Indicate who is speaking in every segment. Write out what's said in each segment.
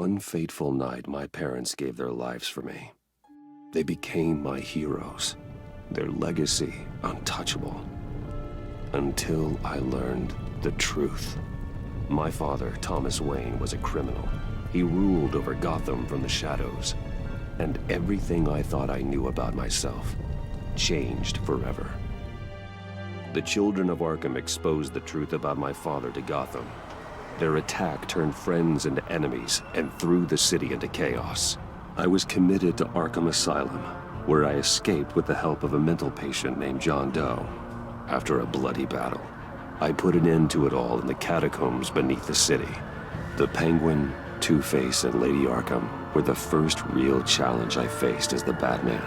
Speaker 1: one fateful night, my parents gave their lives for me. They became my heroes, their legacy untouchable. Until I learned the truth. My father, Thomas Wayne, was a criminal. He ruled over Gotham from the shadows. And everything I thought I knew about myself changed forever. The children of Arkham exposed the truth about my father to Gotham. Their attack turned friends into enemies and threw the city into chaos. I was committed to Arkham Asylum, where I escaped with the help of a mental patient named John Doe. After a bloody battle, I put an end to it all in the catacombs beneath the city. The Penguin, Two-Face, and Lady Arkham were the first real challenge I faced as the Batman,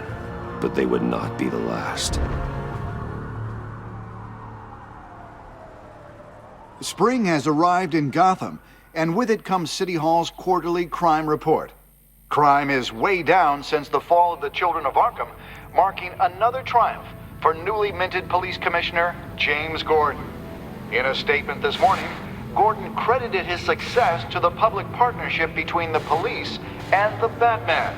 Speaker 1: but they would not be the last.
Speaker 2: Spring has arrived in Gotham, and with it comes City Hall's quarterly crime report. Crime is way down since the fall of the Children of Arkham, marking another triumph for newly minted Police Commissioner James Gordon. In a statement this morning, Gordon credited his success to the public partnership between the police and the Batman.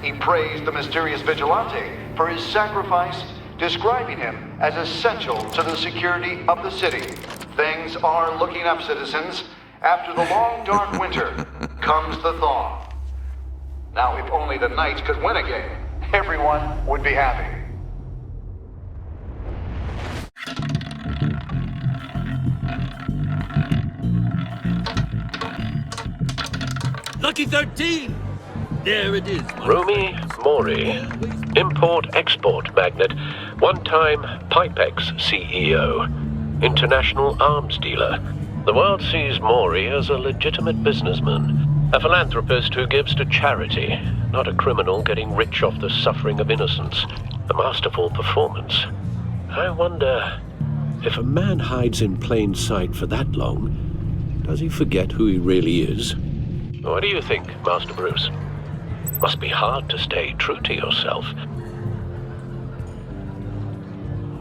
Speaker 2: He praised the mysterious vigilante for his sacrifice, describing him as essential to the security of the city. Things are looking up, citizens. After the long, dark winter comes the thaw. Now, if only the Knights could win again, everyone would be happy.
Speaker 3: Lucky 13! There it is.
Speaker 4: Romy Mori, import-export magnate, one-time Pipex CEO, international arms dealer. The world sees Mori as a legitimate businessman, a philanthropist who gives to charity, not a criminal getting rich off the suffering of innocence. A masterful performance. I wonder, if a man hides in plain sight for that long, does he forget who he really is? What do you think, Master Bruce? Must be hard to stay true to yourself.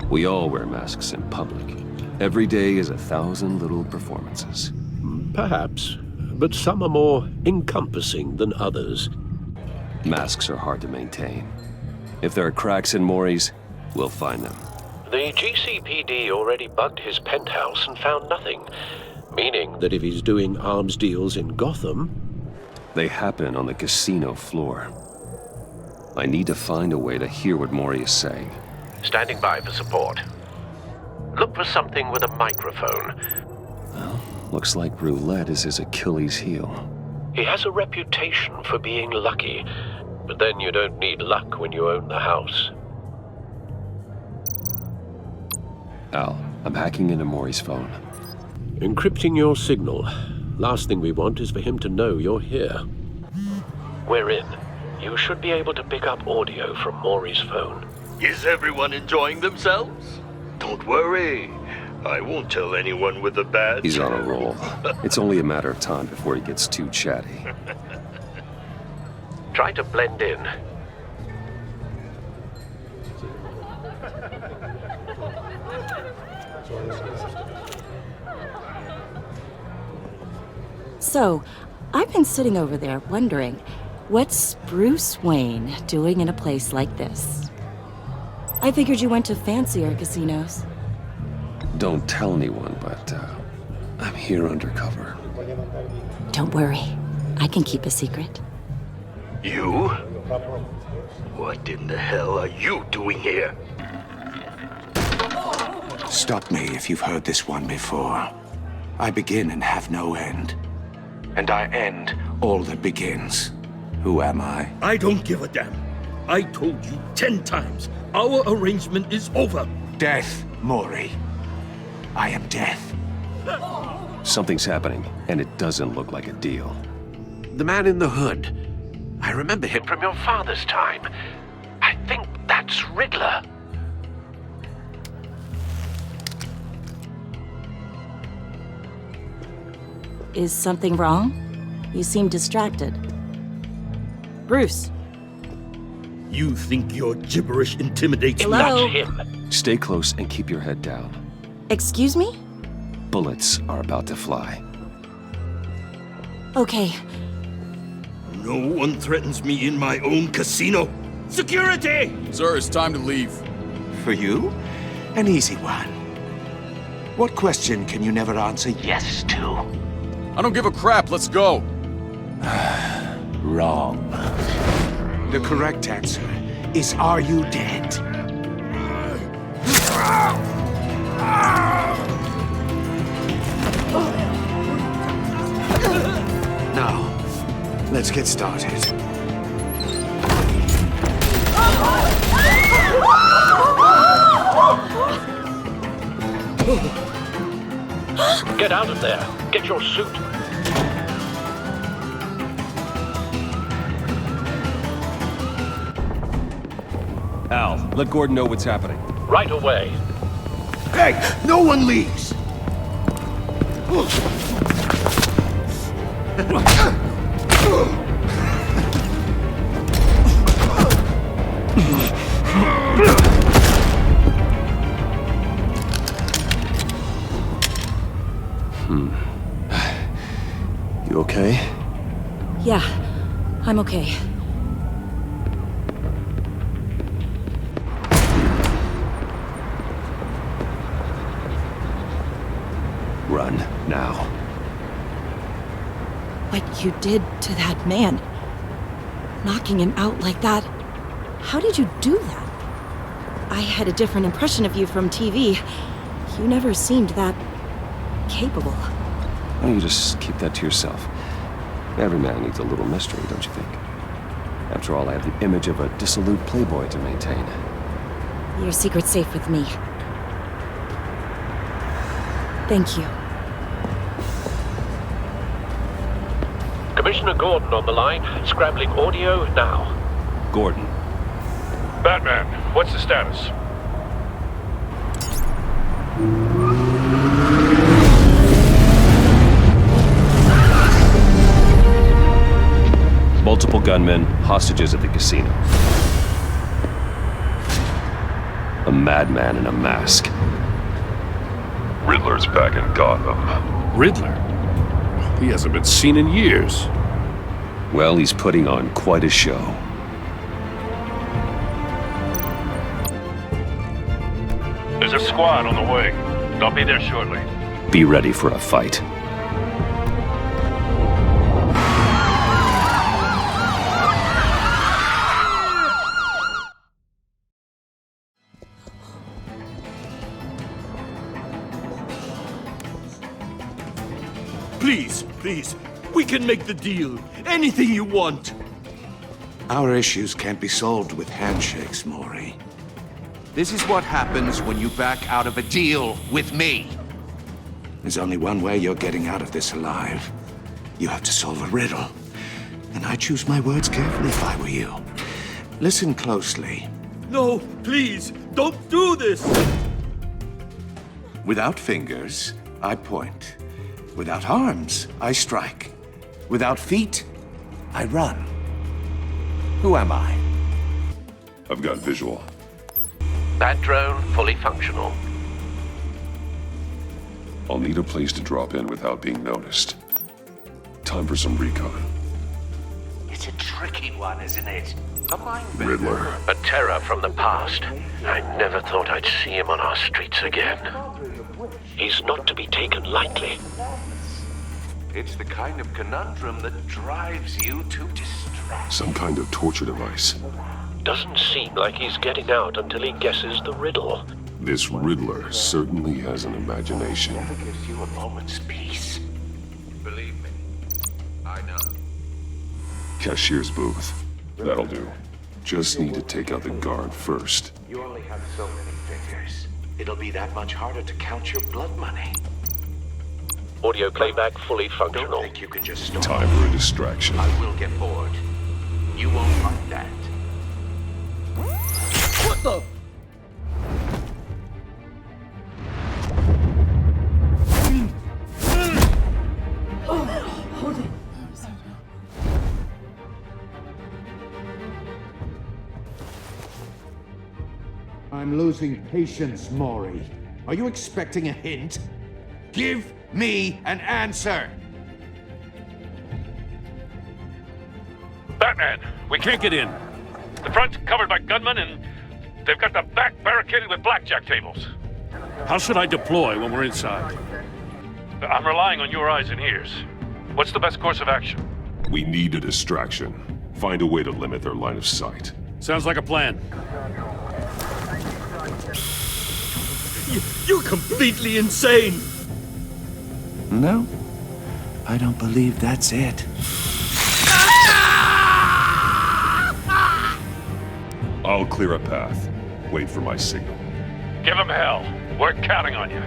Speaker 1: We all wear masks in public. Every day is 1,000 little performances.
Speaker 4: Perhaps, but some are more encompassing than others.
Speaker 1: Masks are hard to maintain. If there are cracks in Mori's, we'll find them.
Speaker 4: The GCPD already bugged his penthouse and found nothing, meaning that if he's doing arms deals in Gotham...
Speaker 1: They happen on the casino floor. I need to find a way to hear what Mori is saying.
Speaker 4: Standing by for support. Look for something with a microphone.
Speaker 1: Well, looks like roulette is his Achilles heel.
Speaker 4: He has a reputation for being lucky, but then you don't need luck when you own the house.
Speaker 1: Al, I'm hacking into Mori's phone.
Speaker 4: Encrypting your signal. Last thing we want is for him to know you're here. We're in. You should be able to pick up audio from Mori's phone.
Speaker 3: Is everyone enjoying themselves? Don't worry. I won't tell anyone with a badge.
Speaker 1: He's on a roll. It's only a matter of time before he gets too chatty.
Speaker 4: Try to blend in.
Speaker 5: So, I've been sitting over there wondering, what's Bruce Wayne doing in a place like this? I figured you went to fancier casinos.
Speaker 1: Don't tell anyone, but I'm here undercover.
Speaker 5: Don't worry, I can keep a secret.
Speaker 3: You? What in the hell are you doing here?
Speaker 6: Stop me if you've heard this one before. I begin and have no end. And I end all that begins. Who am I?
Speaker 3: I don't give a damn. I told you 10 times. Our arrangement is over.
Speaker 6: Death, Mori. I am death.
Speaker 1: Something's happening, and it doesn't look like a deal.
Speaker 4: The man in the hood. I remember him from your father's time. I think that's Riddler.
Speaker 5: Is something wrong? You seem distracted. Bruce.
Speaker 3: You think your gibberish intimidates me?
Speaker 5: Hello?
Speaker 4: That's him.
Speaker 1: Stay close and keep your head down.
Speaker 5: Excuse me?
Speaker 1: Bullets are about to fly.
Speaker 5: Okay.
Speaker 3: No one threatens me in my own casino. Security!
Speaker 7: Sir, it's time to leave.
Speaker 6: For you, an easy one. What question can you never answer yes to?
Speaker 7: I don't give a crap, let's go.
Speaker 6: Wrong. The correct answer is, are you dead? Now, let's get started.
Speaker 4: Get out of there. Get your suit.
Speaker 1: Al, let Gordon know what's happening.
Speaker 4: Right away.
Speaker 3: Hey, no one leaves!
Speaker 1: You okay?
Speaker 5: Yeah, I'm okay.
Speaker 1: Run, now.
Speaker 5: What you did to that man. Knocking him out like that. How did you do that? I had a different impression of you from TV. You never seemed that capable.
Speaker 1: Why don't you just keep that to yourself? Every man needs a little mystery, don't you think? After all, I have the image of a dissolute playboy to maintain.
Speaker 5: Your secret's safe with me. Thank you.
Speaker 4: Commissioner Gordon on the line. Scrambling audio now.
Speaker 1: Gordon.
Speaker 8: Batman, what's the status?
Speaker 1: Multiple gunmen, hostages at the casino. A madman in a mask.
Speaker 8: Riddler's back in Gotham.
Speaker 9: Riddler? He hasn't been seen in years.
Speaker 1: Well, he's putting on quite a show.
Speaker 8: There's a squad on the way. They'll be there shortly.
Speaker 1: Be ready for a fight.
Speaker 3: Please, please, we can make the deal. Anything you want.
Speaker 6: Our issues can't be solved with handshakes, Maury.
Speaker 10: This is what happens when you back out of a deal with me.
Speaker 6: There's only one way you're getting out of this alive. You have to solve a riddle. And I choose my words carefully if I were you. Listen closely.
Speaker 3: No, please, don't do this.
Speaker 6: Without fingers, I point. Without arms, I strike. Without feet, I run. Who am I?
Speaker 8: I've got visual.
Speaker 4: That drone fully functional.
Speaker 8: I'll need a place to drop in without being noticed. Time for some recon.
Speaker 10: It's a tricky one, isn't it? A mind bender.
Speaker 8: Riddler.
Speaker 4: A terror from the past. I never thought I'd see him on our streets again. He's not to be taken lightly.
Speaker 10: It's the kind of conundrum that drives you to distraction.
Speaker 8: Some kind of torture device.
Speaker 4: Doesn't seem like he's getting out until he guesses the riddle.
Speaker 8: This Riddler certainly has an imagination.
Speaker 10: Never gives you a moment's peace. Believe me, I know.
Speaker 8: Cashier's booth. That'll do. Just need to take out the guard first.
Speaker 10: You only have so many fingers. It'll be that much harder to count your blood money.
Speaker 4: Audio playback fully
Speaker 10: Don't
Speaker 4: functional.
Speaker 10: think you can just storm.
Speaker 8: Time for a distraction.
Speaker 10: I will get bored. You won't like that.
Speaker 3: What the?
Speaker 6: I'm losing patience, Maury. Are you expecting a hint? Give me an answer!
Speaker 11: Batman!
Speaker 9: We can't get in.
Speaker 11: The front's covered by gunmen and they've got the back barricaded with blackjack tables.
Speaker 9: How should I deploy when we're inside?
Speaker 11: I'm relying on your eyes and ears. What's the best course of action?
Speaker 8: We need a distraction. Find a way to limit their line of sight.
Speaker 9: Sounds like a plan.
Speaker 3: You're completely insane!
Speaker 6: No, I don't believe that's it.
Speaker 8: I'll clear a path. Wait for my signal.
Speaker 11: Give him hell. We're counting on you.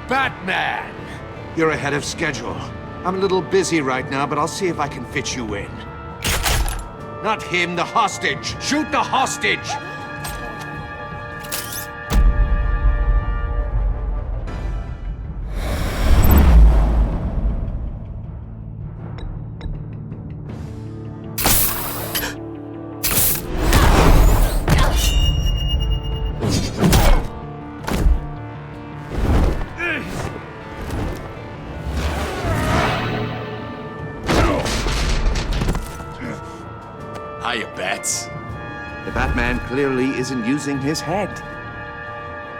Speaker 6: Batman! You're ahead of schedule. I'm a little busy right now, but I'll see if I can fit you in. Not him, the hostage! Shoot the hostage!
Speaker 7: Hiya, Bats.
Speaker 6: The Batman clearly isn't using his head.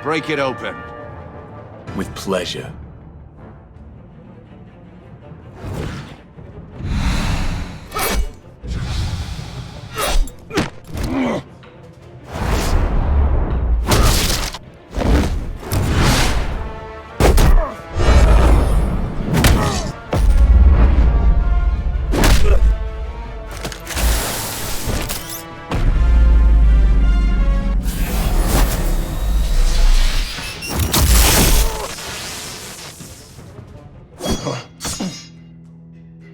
Speaker 6: Break it open.
Speaker 7: With pleasure.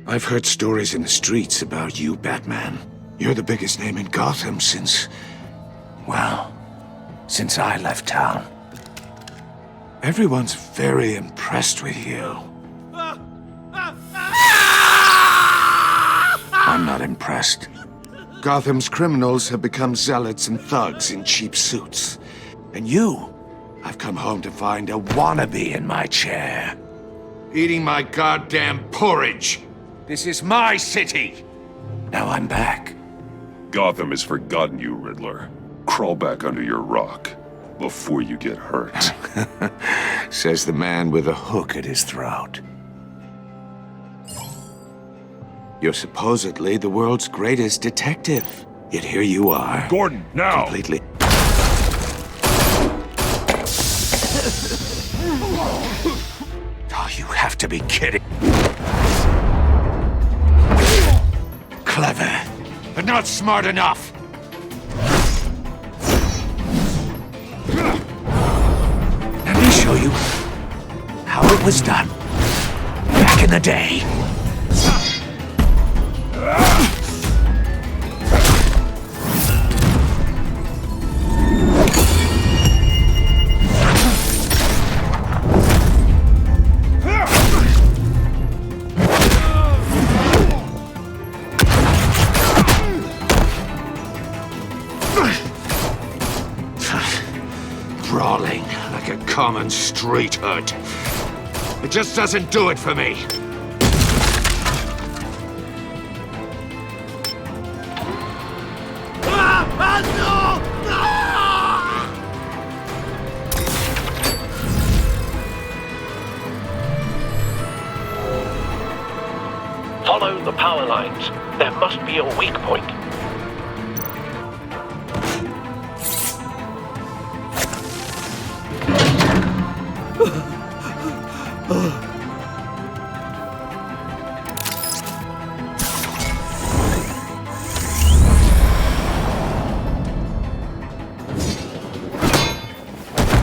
Speaker 6: I've heard stories in the streets about you, Batman. You're the biggest name in Gotham since... well, since I left town. Everyone's very impressed with you. I'm not impressed. Gotham's criminals have become zealots and thugs in cheap suits. And you, I've come home to find a wannabe in my chair. Eating my goddamn porridge. This is my city. Now I'm back.
Speaker 8: Gotham has forgotten you, Riddler. Crawl back under your rock before you get hurt.
Speaker 6: Says the man with a hook at his throat. You're supposedly the world's greatest detective. Yet here you are.
Speaker 8: Gordon, now!
Speaker 6: Completely... Oh, you have to be kidding. Clever, but not smart enough. Let me show you how it was done back in the day. Brawling like a common street hood. It just doesn't do it for me.
Speaker 4: Follow the power lines. There must be a weak point.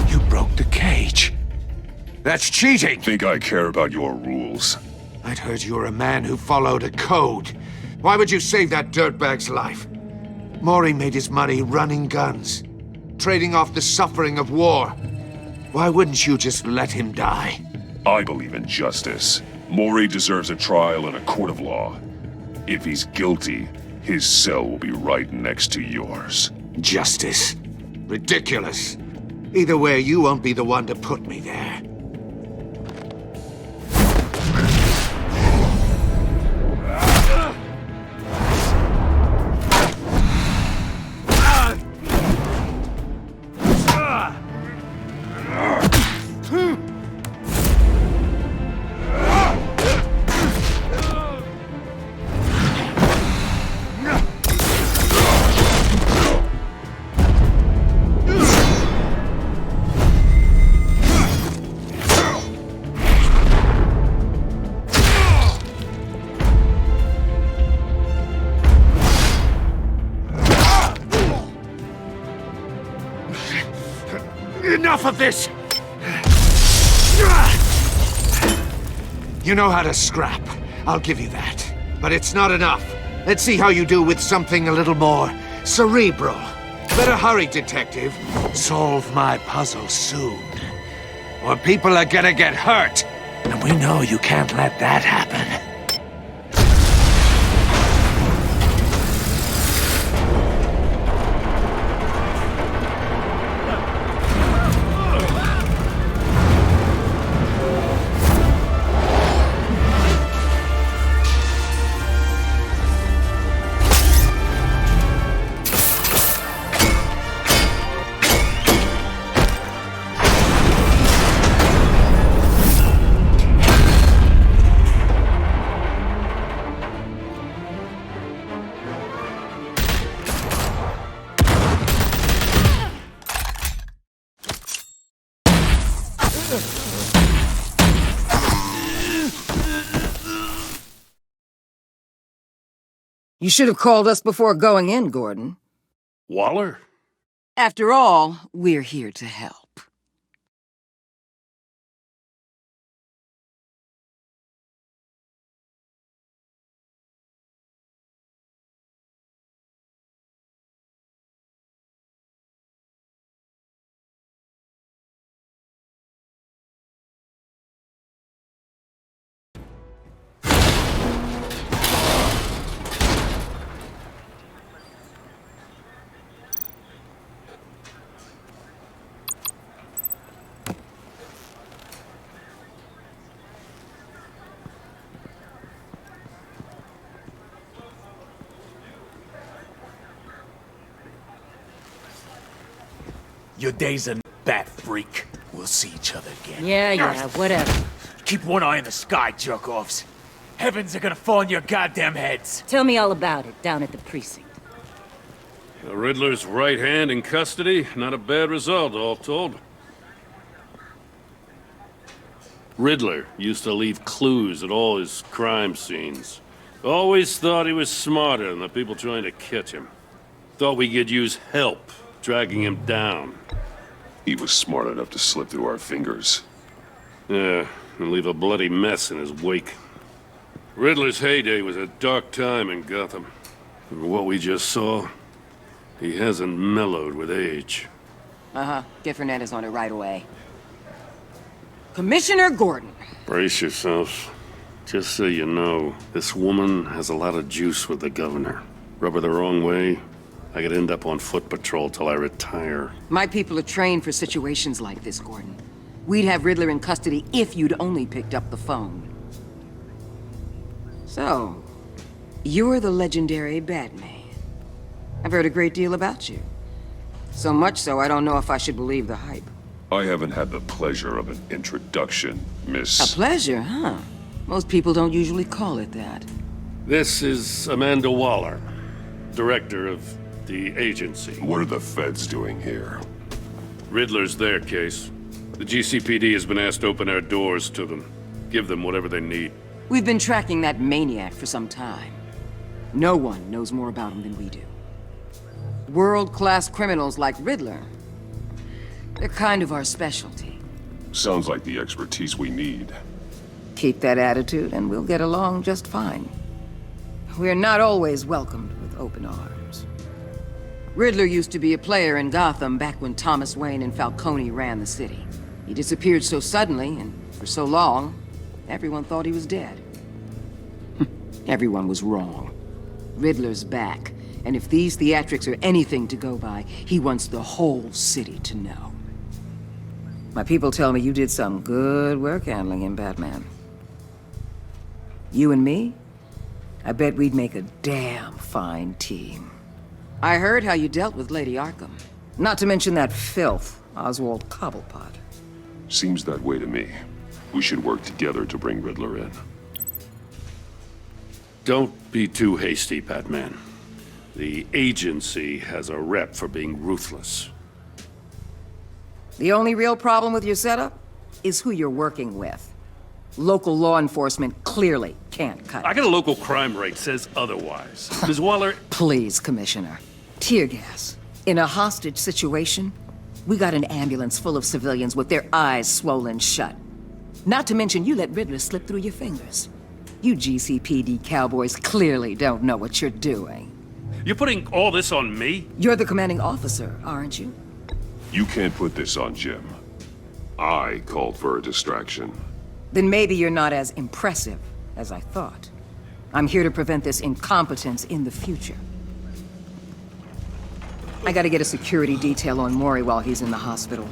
Speaker 6: You broke the cage. That's cheating!
Speaker 8: Think I care about your rules?
Speaker 6: I'd heard you were a man who followed a code. Why would you save that dirtbag's life? Maury made his money running guns, trading off the suffering of war. Why wouldn't you just let him die?
Speaker 8: I believe in justice. Maury deserves a trial in a court of law. If he's guilty, his cell will be right next to yours.
Speaker 6: Justice. Ridiculous. Either way, you won't be the one to put me there. Enough of this! You know how to scrap. I'll give you that. But it's not enough. Let's see how you do with something a little more cerebral. Better hurry, detective. Solve my puzzle soon. Or people are gonna get hurt. And we know you can't let that happen.
Speaker 12: You should have called us before going in, Gordon.
Speaker 9: Waller?
Speaker 12: After all, we're here to help.
Speaker 7: Your day's a bat freak. We'll see each other again.
Speaker 12: Yeah, whatever.
Speaker 7: Keep one eye in the sky, jerk-offs. Heavens are gonna fall on your goddamn heads.
Speaker 12: Tell me all about it down at the precinct.
Speaker 9: The Riddler's right hand in custody. Not a bad result, all told. Riddler used to leave clues at all his crime scenes. Always thought he was smarter than the people trying to catch him. Thought we could use help dragging him down.
Speaker 8: He was smart enough to slip through our fingers.
Speaker 9: Yeah, and leave a bloody mess in his wake. Riddler's heyday was a dark time in Gotham. From what we just saw, he hasn't mellowed with age.
Speaker 12: Uh-huh. Get Fernandez on it right away. Commissioner Gordon.
Speaker 9: Brace yourselves. Just so you know, this woman has a lot of juice with the governor. Rub her the wrong way, I could end up on foot patrol till I retire.
Speaker 12: My people are trained for situations like this, Gordon. We'd have Riddler in custody if you'd only picked up the phone. So, you're the legendary Batman. I've heard a great deal about you. So much so, I don't know if I should believe the hype.
Speaker 8: I haven't had the pleasure of an introduction, Miss...
Speaker 12: A pleasure, huh? Most people don't usually call it that.
Speaker 9: This is Amanda Waller, director of the agency.
Speaker 8: What are the feds doing here?
Speaker 9: Riddler's their case. The GCPD has been asked to open our doors to them. Give them whatever they need.
Speaker 12: We've been tracking that maniac for some time. No one knows more about him than we do. World-class criminals like Riddler. They're kind of our specialty.
Speaker 8: Sounds like the expertise we need.
Speaker 12: Keep that attitude and we'll get along just fine. We're not always welcomed with open arms. Riddler used to be a player in Gotham back when Thomas Wayne and Falcone ran the city. He disappeared so suddenly and for so long, everyone thought he was dead. Everyone was wrong. Riddler's back, and if these theatrics are anything to go by, he wants the whole city to know. My people tell me you did some good work handling him, Batman. You and me? I bet we'd make a damn fine team. I heard how you dealt with Lady Arkham. Not to mention that filth, Oswald Cobblepot.
Speaker 8: Seems that way to me. We should work together to bring Riddler in.
Speaker 9: Don't be too hasty, Batman. The agency has a rep for being ruthless.
Speaker 12: The only real problem with your setup is who you're working with. Local law enforcement clearly can't cut it.
Speaker 9: I got a local crime rate says otherwise. Ms. Waller...
Speaker 12: Please, Commissioner. Tear gas. In a hostage situation, we got an ambulance full of civilians with their eyes swollen shut. Not to mention you let Riddler slip through your fingers. You GCPD cowboys clearly don't know what you're doing.
Speaker 9: You're putting all this on me?
Speaker 12: You're the commanding officer, aren't you?
Speaker 8: You can't put this on Jim. I called for a distraction.
Speaker 12: Then maybe you're not as impressive as I thought. I'm here to prevent this incompetence in the future. I gotta get a security detail on Mori while he's in the hospital.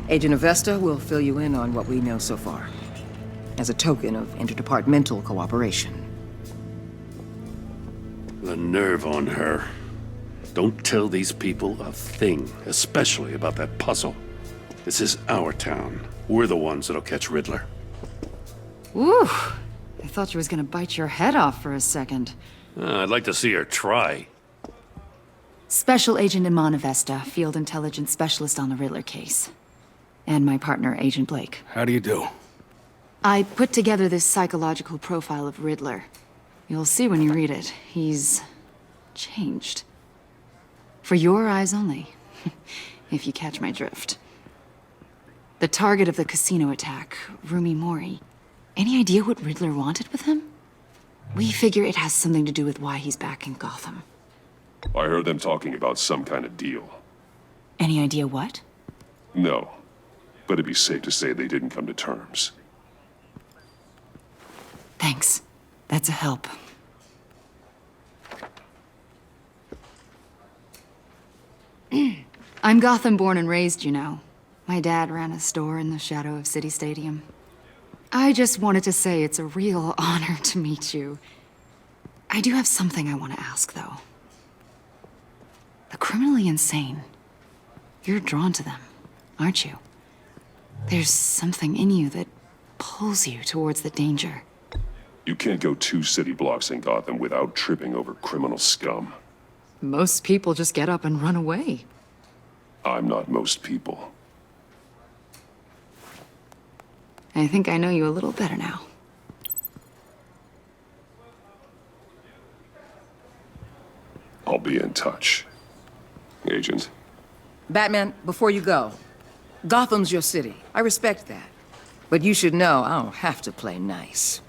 Speaker 12: Agent Avesta will fill you in on what we know so far, as a token of interdepartmental cooperation.
Speaker 9: The nerve on her. Don't tell these people a thing, especially about that puzzle. This is our town. We're the ones that'll catch Riddler.
Speaker 13: Ooh, I thought she was gonna bite your head off for a second.
Speaker 9: I'd like to see her try.
Speaker 13: Special Agent Iman Avesta, Field Intelligence Specialist on the Riddler case. And my partner, Agent Blake.
Speaker 7: How do you do?
Speaker 13: I put together this psychological profile of Riddler. You'll see when you read it. He's changed. For your eyes only, if you catch my drift. The target of the casino attack, Rumi Mori. Any idea what Riddler wanted with him? We figure it has something to do with why he's back in Gotham.
Speaker 8: I heard them talking about some kind of deal.
Speaker 13: Any idea what?
Speaker 8: No, but it'd be safe to say they didn't come to terms.
Speaker 13: Thanks. That's a help. I'm Gotham born and raised, you know. My dad ran a store in the shadow of City Stadium. I just wanted to say it's a real honor to meet you. I do have something I want to ask, though. The criminally insane. You're drawn to them, aren't you? There's something in you that pulls you towards the danger.
Speaker 8: You can't go 2 city blocks in Gotham without tripping over criminal scum.
Speaker 13: Most people just get up and run away.
Speaker 8: I'm not most people.
Speaker 13: I think I know you a little better now.
Speaker 8: I'll be in touch. Agent.
Speaker 12: Batman, before you go, Gotham's your city. I respect that. But you should know I don't have to play nice.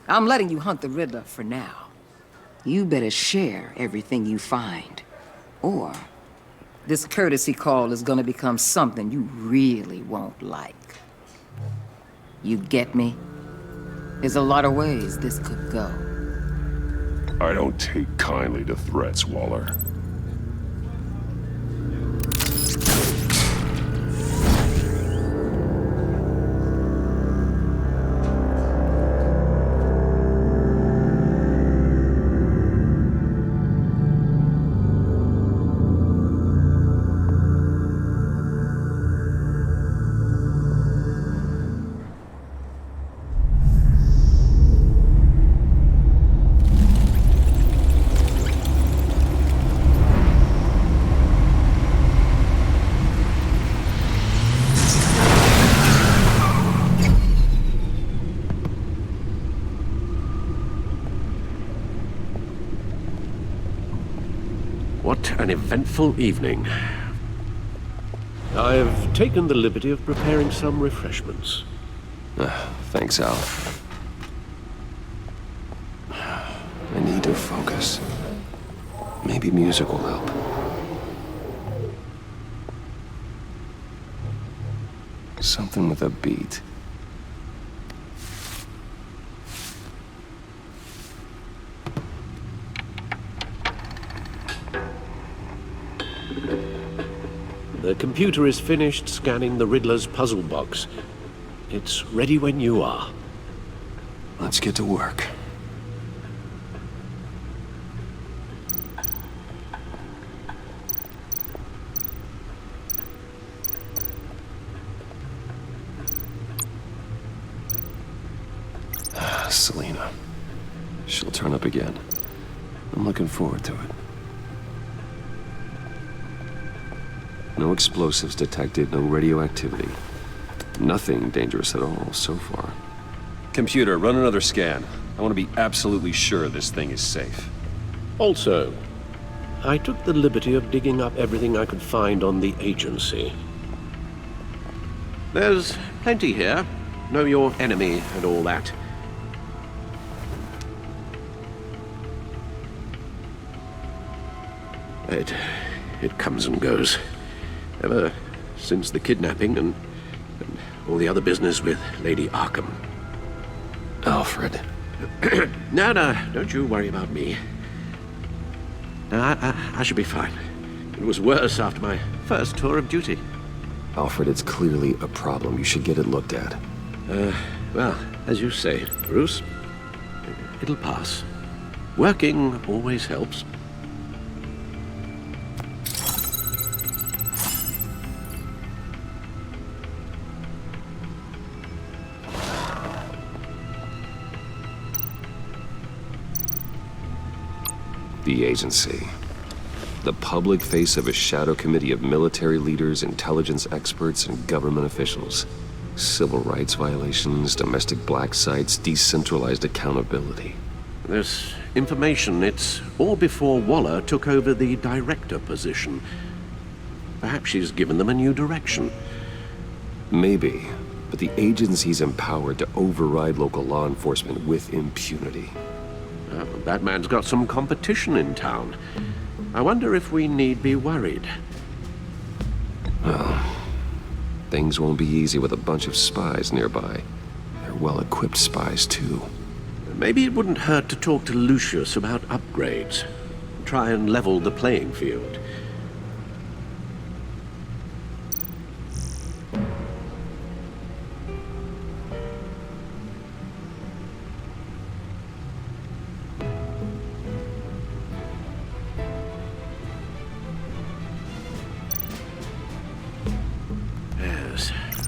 Speaker 12: I'm letting you hunt the Riddler for now. You better share everything you find. Or this courtesy call is gonna become something you really won't like. You get me? There's a lot of ways this could go.
Speaker 8: I don't take kindly to threats, Waller.
Speaker 14: What an eventful evening. I have taken the liberty of preparing some refreshments.
Speaker 1: Thanks, Al. I need to focus. Maybe music will help. Something with a beat.
Speaker 14: The computer is finished scanning the Riddler's puzzle box. It's ready when you are.
Speaker 1: Let's get to work. Selina. She'll turn up again. I'm looking forward to it. No explosives detected, no radioactivity. Nothing dangerous at all so far. Computer, run another scan. I want to be absolutely sure this thing is safe.
Speaker 14: Also, I took the liberty of digging up everything I could find on the agency. There's plenty here. Know your enemy and all that. It comes and goes. Ever since the kidnapping and all the other business with Lady Arkham.
Speaker 1: Alfred.
Speaker 14: No, don't you worry about me. No, I should be fine. It was worse after my first tour of duty.
Speaker 1: Alfred, it's clearly a problem. You should get it looked at.
Speaker 14: Well, as you say, Bruce, it'll pass. Working always helps.
Speaker 1: The agency. The public face of a shadow committee of military leaders, intelligence experts, and government officials. Civil rights violations, domestic black sites, decentralized accountability.
Speaker 14: This information, it's all before Waller took over the director position. Perhaps she's given them a new direction.
Speaker 1: Maybe, but the agency's empowered to override local law enforcement with impunity.
Speaker 14: That man's got some competition in town. I wonder if we need be worried.
Speaker 1: Well, things won't be easy with a bunch of spies nearby. They're well-equipped spies, too.
Speaker 14: Maybe it wouldn't hurt to talk to Lucius about upgrades. Try and level the playing field.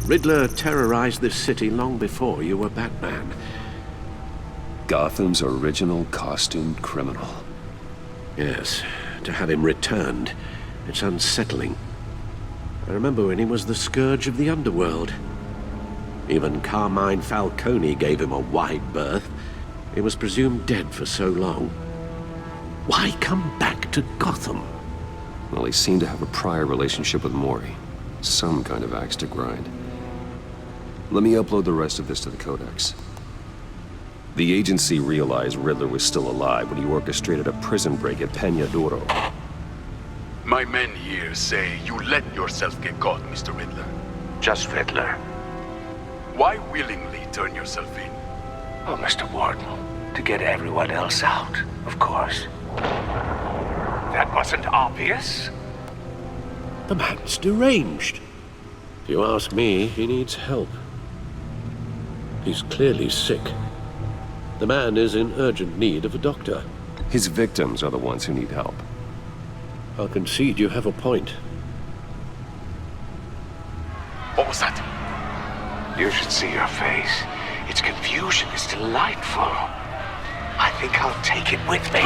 Speaker 14: Riddler terrorized this city long before you were Batman.
Speaker 1: Gotham's original costumed criminal.
Speaker 14: Yes, to have him returned, it's unsettling. I remember when he was the scourge of the underworld. Even Carmine Falcone gave him a wide berth. He was presumed dead for so long. Why come back to Gotham?
Speaker 1: Well, he seemed to have a prior relationship with Mori. Some kind of axe to grind. Let me upload the rest of this to the Codex. The agency realized Riddler was still alive when he orchestrated a prison break at Peña Duro.
Speaker 15: My men here say you let yourself get caught, Mr. Riddler.
Speaker 10: Just Riddler.
Speaker 15: Why willingly turn yourself in?
Speaker 10: Oh, Mr. Warden, to get everyone else out, of course. That wasn't obvious.
Speaker 14: The man's deranged. If you ask me, he needs help. He's clearly sick. The man is in urgent need of a doctor.
Speaker 1: His victims are the ones who need help.
Speaker 14: I'll concede you have a point.
Speaker 15: What was that?
Speaker 10: You should see your face. Its confusion is delightful. I think I'll take it with me.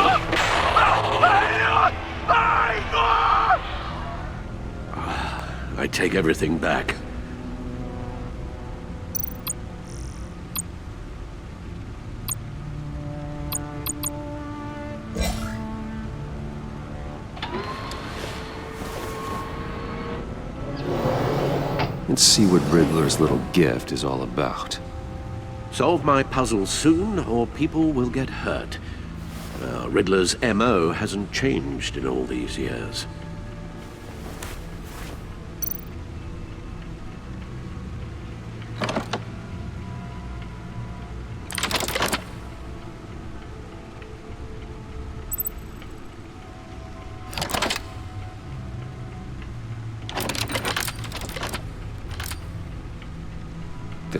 Speaker 14: I take everything back.
Speaker 1: Let's see what Riddler's little gift is all about.
Speaker 14: Solve my puzzle soon, or people will get hurt. Riddler's MO hasn't changed in all these years.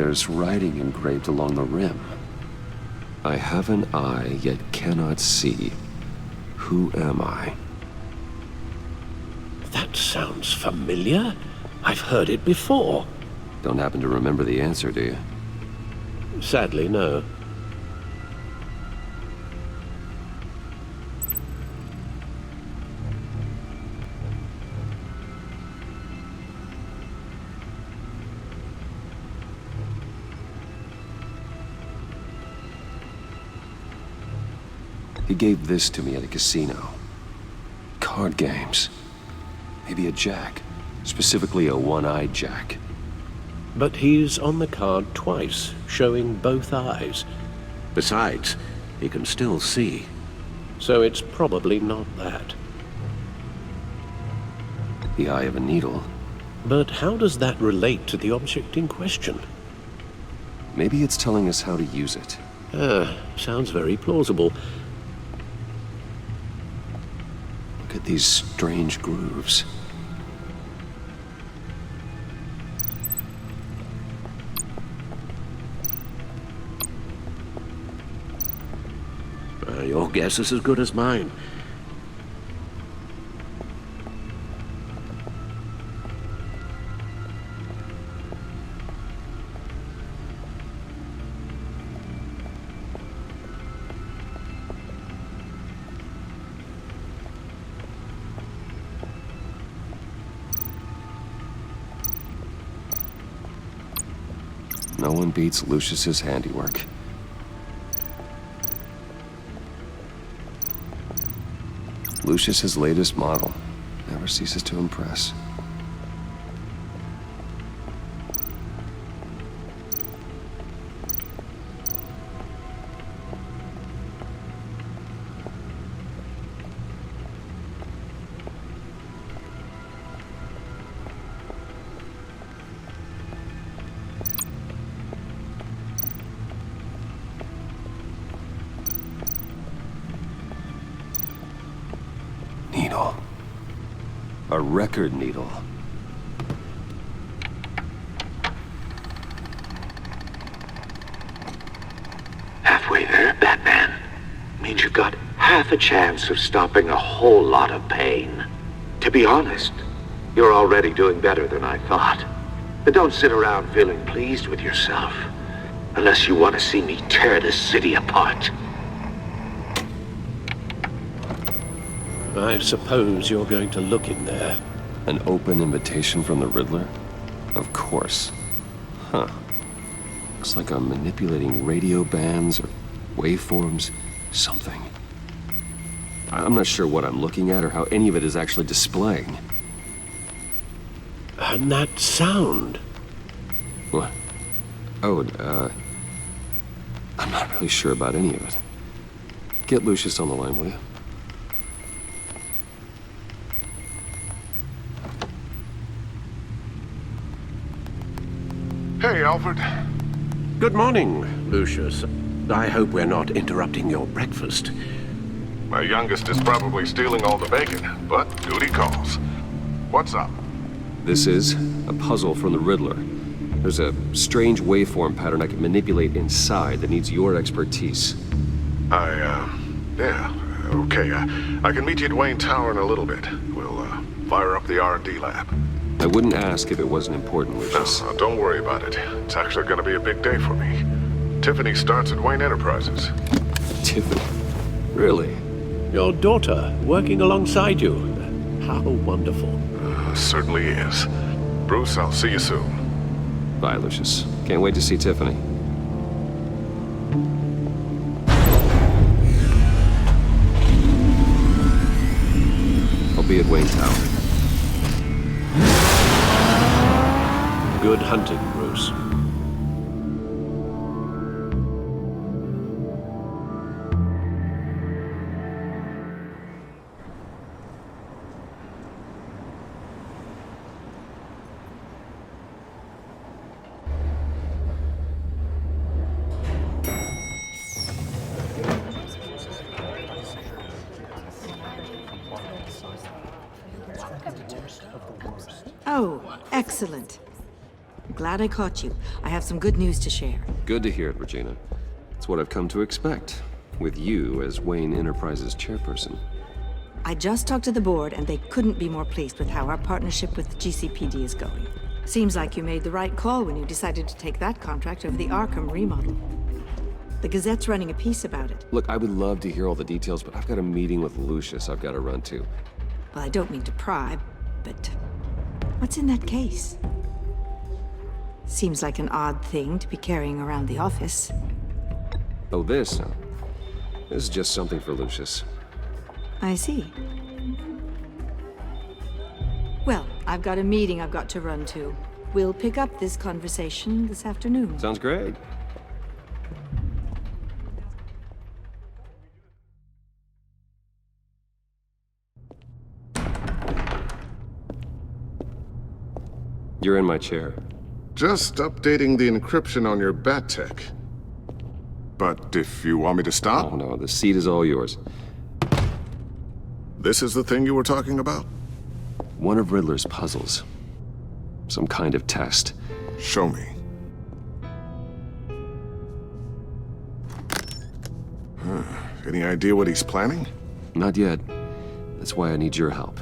Speaker 1: there's writing engraved along the rim. I have an eye, yet cannot see. Who am I?
Speaker 14: That sounds familiar. I've heard it before.
Speaker 1: Don't happen to remember the answer, do you?
Speaker 14: Sadly, no.
Speaker 1: He gave this to me at a casino. Card games. Maybe a jack. Specifically a one-eyed jack.
Speaker 14: But he's on the card twice, showing both eyes. Besides, he can still see. So it's probably not that.
Speaker 1: The eye of a needle.
Speaker 14: But how does that relate to the object in question?
Speaker 1: Maybe it's telling us how to use it.
Speaker 14: Sounds very plausible.
Speaker 1: Look at these strange grooves.
Speaker 14: Your guess is as good as mine.
Speaker 1: No one beats Lucius's handiwork. Lucius's latest model. Never ceases to impress. Needle. A record needle.
Speaker 10: Halfway there, Batman. Means you've got half a chance of stopping a whole lot of pain. To be honest, you're already doing better than I thought. But don't sit around feeling pleased with yourself. Unless you want to see me tear this city apart.
Speaker 14: I suppose you're going to look in there.
Speaker 1: An open invitation from the Riddler? Of course. Huh. Looks like I'm manipulating radio bands or waveforms, something. I'm not sure what I'm looking at or how any of it is actually displaying.
Speaker 14: And that sound.
Speaker 1: What? Oh, I'm not really sure about any of it. Get Lucius on the line, will you?
Speaker 6: Hey, Alfred.
Speaker 14: Good morning, Lucius. I hope we're not interrupting your breakfast.
Speaker 6: My youngest is probably stealing all the bacon, but duty calls. What's up?
Speaker 1: This is a puzzle from the Riddler. There's a strange waveform pattern I can manipulate inside that needs your expertise.
Speaker 6: Yeah, okay. I can meet you at Wayne Tower in a little bit. We'll, fire up the R&D lab.
Speaker 1: I wouldn't ask if it wasn't important, Lucius.
Speaker 6: No, don't worry about it. It's actually gonna be a big day for me. Tiffany starts at Wayne Enterprises.
Speaker 1: Tiffany? Really?
Speaker 14: Your daughter, working alongside you. How wonderful.
Speaker 6: Certainly is. Bruce, I'll see you soon.
Speaker 1: Bye, Lucius. Can't wait to see Tiffany. I'll be at Wayne Tower.
Speaker 14: Good hunting, Bruce.
Speaker 16: Oh, excellent. Glad I caught you. I have some good news to share.
Speaker 1: Good to hear it, Regina. It's what I've come to expect, with you as Wayne Enterprises chairperson.
Speaker 16: I just talked to the board, and they couldn't be more pleased with how our partnership with GCPD is going. Seems like you made the right call when you decided to take that contract over the Arkham remodel. The Gazette's running a piece about it.
Speaker 1: Look, I would love to hear all the details, but I've got a meeting with Lucius I've got to run to.
Speaker 16: Well, I don't mean to pry, but what's in that case? Seems like an odd thing to be carrying around the office.
Speaker 1: Oh, this? This is just something for Lucius.
Speaker 16: I see. Well, I've got a meeting I've got to run to. We'll pick up this conversation this afternoon.
Speaker 1: Sounds great. You're in my chair.
Speaker 6: Just updating the encryption on your bat tech. But if you want me to stop?
Speaker 1: Oh, no, the seat is all yours.
Speaker 6: This is the thing you were talking about?
Speaker 1: One of Riddler's puzzles. Some kind of test.
Speaker 6: Show me. Any idea what he's planning?
Speaker 1: Not yet. That's why I need your help.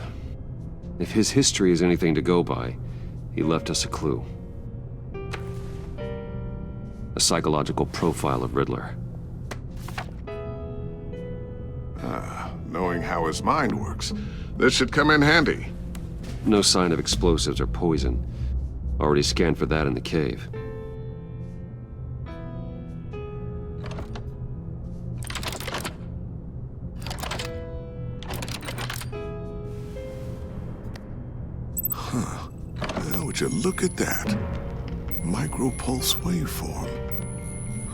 Speaker 1: If his history is anything to go by, he left us a clue. A psychological profile of Riddler.
Speaker 6: Knowing how his mind works, this should come in handy.
Speaker 1: No sign of explosives or poison. Already scanned for that in the cave.
Speaker 6: Well, would you look at that? Micro-pulse waveform.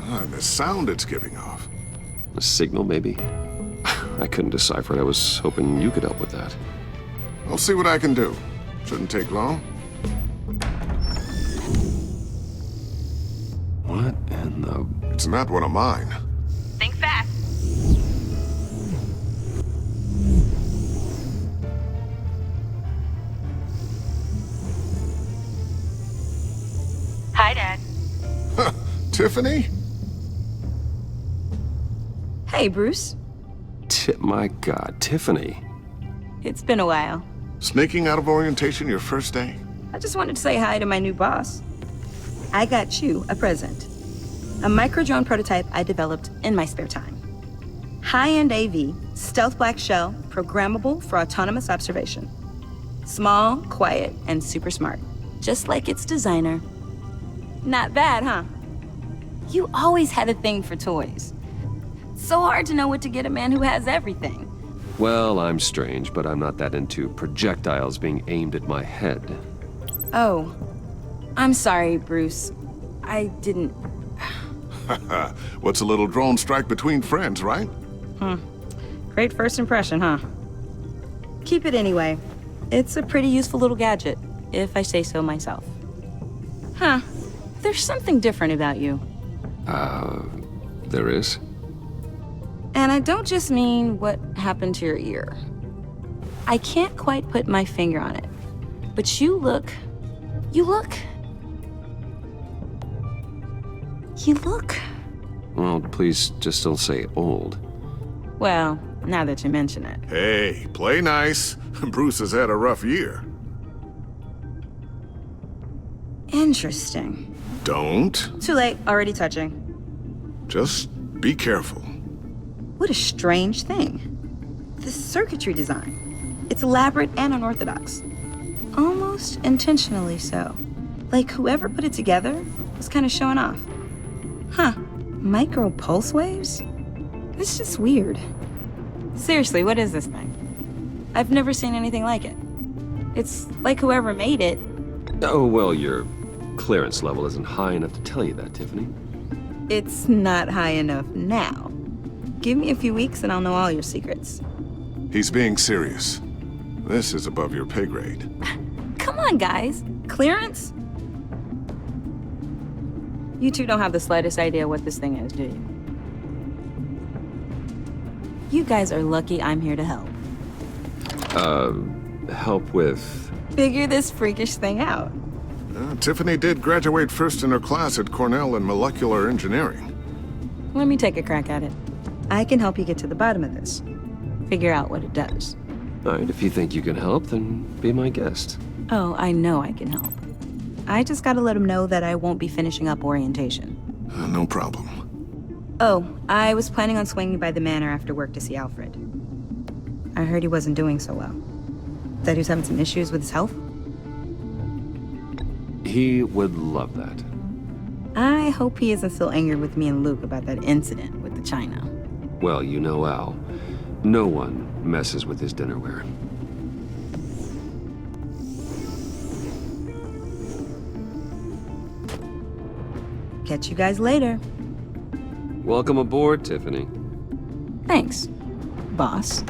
Speaker 6: And the sound it's giving off.
Speaker 1: A signal, maybe? I couldn't decipher it. I was hoping you could help with that.
Speaker 6: I'll see what I can do. Shouldn't take long.
Speaker 1: What in the...
Speaker 6: It's not one of mine.
Speaker 17: Think fast. Hi, Dad.
Speaker 6: Tiffany?
Speaker 5: Hey, Bruce.
Speaker 1: My God, Tiffany.
Speaker 5: It's been a while.
Speaker 6: Sneaking out of orientation your first day?
Speaker 5: I just wanted to say hi to my new boss. I got you a present. A micro-drone prototype I developed in my spare time. High-end AV, stealth black shell, programmable for autonomous observation. Small, quiet, and super smart. Just like its designer. Not bad, huh? You always had a thing for toys. So hard to know what to get a man who has everything.
Speaker 1: Well, I'm strange, but I'm not that into projectiles being aimed at my head.
Speaker 5: Oh, I'm sorry, Bruce. I didn't...
Speaker 6: What's a little drone strike between friends, right?
Speaker 5: Great first impression, huh? Keep it anyway. It's a pretty useful little gadget, if I say so myself. Huh. There's something different about you.
Speaker 1: There is?
Speaker 5: And I don't just mean what happened to your ear. I can't quite put my finger on it. But you look...
Speaker 1: Well, please just don't say old.
Speaker 5: Well, now that you mention it.
Speaker 6: Hey, play nice. Bruce has had a rough year.
Speaker 5: Interesting.
Speaker 6: Don't.
Speaker 5: Too late, already touching.
Speaker 6: Just be careful.
Speaker 5: What a strange thing. The circuitry design. It's elaborate and unorthodox. Almost intentionally so. Like whoever put it together was kind of showing off. Huh. Micro pulse waves? It's just weird. Seriously, what is this thing? I've never seen anything like it. It's like whoever made it...
Speaker 1: Oh, well, your clearance level isn't high enough to tell you that, Tiffany.
Speaker 5: It's not high enough now. Give me a few weeks and I'll know all your secrets.
Speaker 6: He's being serious. This is above your pay grade.
Speaker 5: Come on, guys. Clearance? You two don't have the slightest idea what this thing is, do you? You guys are lucky I'm here to help.
Speaker 1: Help with...
Speaker 5: Figure this freakish thing out.
Speaker 6: Tiffany did graduate first in her class at Cornell in molecular engineering.
Speaker 5: Let me take a crack at it. I can help you get to the bottom of this. Figure out what it does.
Speaker 1: All right, if you think you can help, then be my guest.
Speaker 5: Oh, I know I can help. I just gotta let him know that I won't be finishing up orientation.
Speaker 6: No problem.
Speaker 5: Oh, I was planning on swinging by the manor after work to see Alfred. I heard he wasn't doing so well. That he was having some issues with his health?
Speaker 1: He would love that.
Speaker 5: I hope he isn't still angry with me and Luke about that incident with the china.
Speaker 1: Well, you know Al. No one messes with his dinnerware.
Speaker 5: Catch you guys later.
Speaker 1: Welcome aboard, Tiffany.
Speaker 5: Thanks, boss.